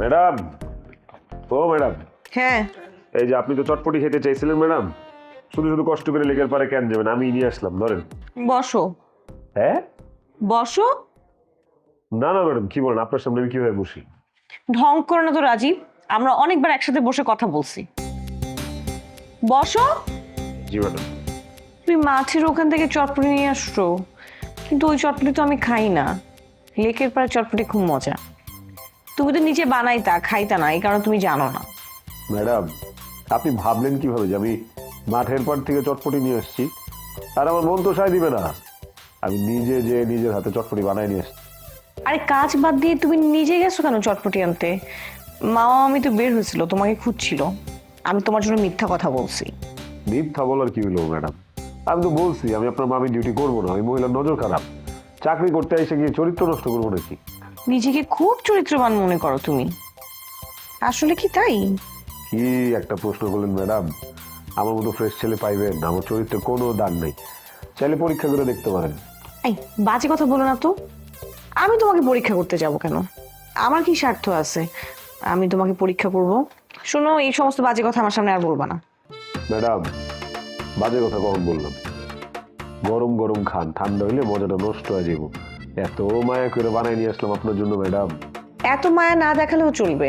Madam, ও madam, হ্যাঁ, এই যে আপনি তো চটপটি খেতে চাইছিলেন ম্যাডাম, শুধু শুধু কষ্ট করে লেকের পারে কেন যাবেন, আমি নিয়ে আসলাম, ধরেন। বসো হ্যাঁ? বসো। না না ম্যাডাম, কি বলেন, আপনার সামনে আমি কিভাবে বসি? ঢং করো না তো রাজীব, আমরা অনেকবার একসাথে বসে কথা বলছি। বসো। জি ম্যাডাম। তুমি মাছের ওখান থেকে চটপটি নিয়ে আসছো, কিন্তু ওই চটপটি তো আমি খাই না। লেকের পাড়ে চটপটি খুব মজা। তুমি তো নিচে বানাইতা, খাইতা না, এই কারণে তুমি জানো না। ম্যাডাম, আপনি ভাবলেন কিভাবে যে আমি মাঠের পাড় থেকে চটপটি নিয়ে আসছি? আর আমার মন তো সায় দিবে না, আমি নিজে যে নিজের হাতে চটপটি বানাই নিয়ে আসছি। আরে কাজ বাদ দিয়ে তুমি নিজে গেছো কেন চটপটি আনতে? মামা আমি তো বের হয়েছিল, তোমাকে খুঁজছিল। আমি তোমার জন্য মিথ্যা কথা বলছি। মিথ্যা বলার কি হলো ম্যাডাম? আমি তো বলছি আমি আপনার মামি ডিউটি করবো না, আমি মহিলার নজর খারাপ, চাকরি করতে এসে গিয়ে চরিত্র নষ্ট করবো নাকি? নিজেকে খুব চরিত্রবান মনে করো তুমি, আসলে কি তাই? কি একটা প্রশ্ন করলেন ম্যাডাম, আমার মতো ফ্রেশ ছেলে পাইবেন? আমার চরিত্রে কোনো দাগ নেই, চাইলে পরীক্ষা করে দেখতে পারেন। এই বাজে কথা বলো না তো। আমি তোমাকে পরীক্ষা করতে যাব কেন? আমার কি স্বার্থ আছে আমি তোমাকে পরীক্ষা করব? শোনো, এই সমস্ত বাজে কথা আমার সামনে আর বলবা না। ম্যাডাম, বাজে কথা কখন বললাম? গরম গরম খান, ঠান্ডা হইলে মজাটা নষ্ট হয়ে যাবো। এত মায়া করে বানাই নিয়ে আসলাম আপনার জন্য ম্যাডাম। এত মায়া না দেখালেও চলবে।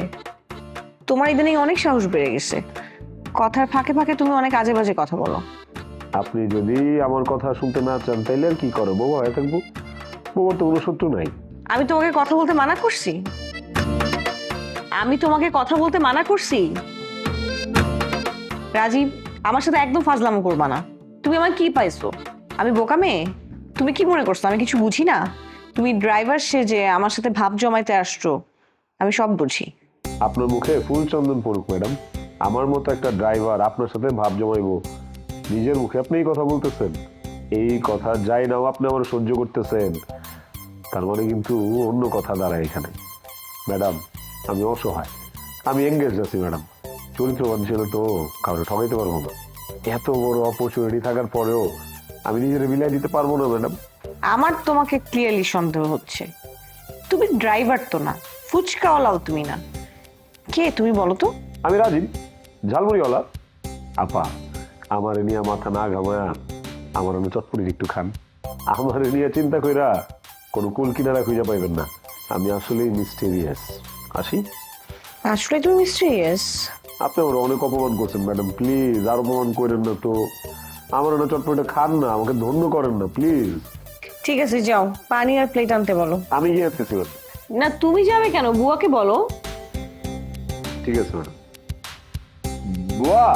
তোমার ইদানিং অনেক সাহস বেড়ে গেছে, কথার ফাঁকে ফাঁকে তুমি অনেক আজে বাজে কথা বলো। আপনি যদি আমার কথা শুনতে না চান তাইলে আর কি করো, বউ হয়ে থাকবো। বউর তো কোনো শত্রু নাই। আমি তোমাকে কথা বলতে মানা করছি? আমি তোমাকে কথা বলতে মানা করছি? রাজীব, আমার সাথে একদম ফাজলামো করবা না। তুমি আমার কি পাইছো? আমি বোকা মেয়ে? তুমি কি মনে করছো আমি কিছু বুঝি না? তুমি ড্রাইভার সেজে আমার সাথে ভাব জমাইতে আসছো, আমি সব বুঝি। আপনার মুখে ফুল চন্দন পড়ুক ম্যাডাম, আমার মতো একটা ড্রাইভার আপনার সাথে ভাব জমাইবো? নিজের মুখে আপনি এই কথা বলতেছেন, এই কথা যাই নাও আপনি আমার সহ্য করতেছেন, তার মানে কিন্তু অন্য কথা দাঁড়ায় এখানে। ম্যাডাম, আমি অসহায়, আমি এঙ্গেজ আছি ম্যাডাম, চরিত্রবান ছিল তো কাউকে ঠকাইতে পারবো না। এত বড় অপরচুনিটি থাকার পরেও আমি নিজের বিলাই দিতে পারবো না ম্যাডাম। আমার তোমাকে ক্লিয়ারলি সন্দেহ হচ্ছে। তুমি ড্রাইভার তো না, ফুচকাওয়ালাও তুমি না। কে তুমি বলো তো? আমি রাজীব, ঝালমুড়িওয়ালা। আপা, আমার নিয়ে মাথা না ঘামায়া আমার চটপটি একটু খান। আমার নিয়ে চিন্তা কইরা কোনো কুল কিনারা খুঁজে পাইবেন না, আমি আসলেই মিস্টেরিয়াস। আসি। আসলে তুমি মিস্ট্রিয়াস। আপনি ওরা অনেক অপমান করছেন ম্যাডাম, প্লিজ আর অপমান করেন না তো। আমার চটপটিটা খান না, আমাকে ধন্য করেন না প্লিজ। ঠিক আছে, যাও পানি আর প্লেট আনতে বলো। আমি গিয়ে আসতেছি ম্যাডাম। না তুমি যাবে কেন? বুয়াকে বলো। ঠিক আছে ম্যাডাম। বুয়া।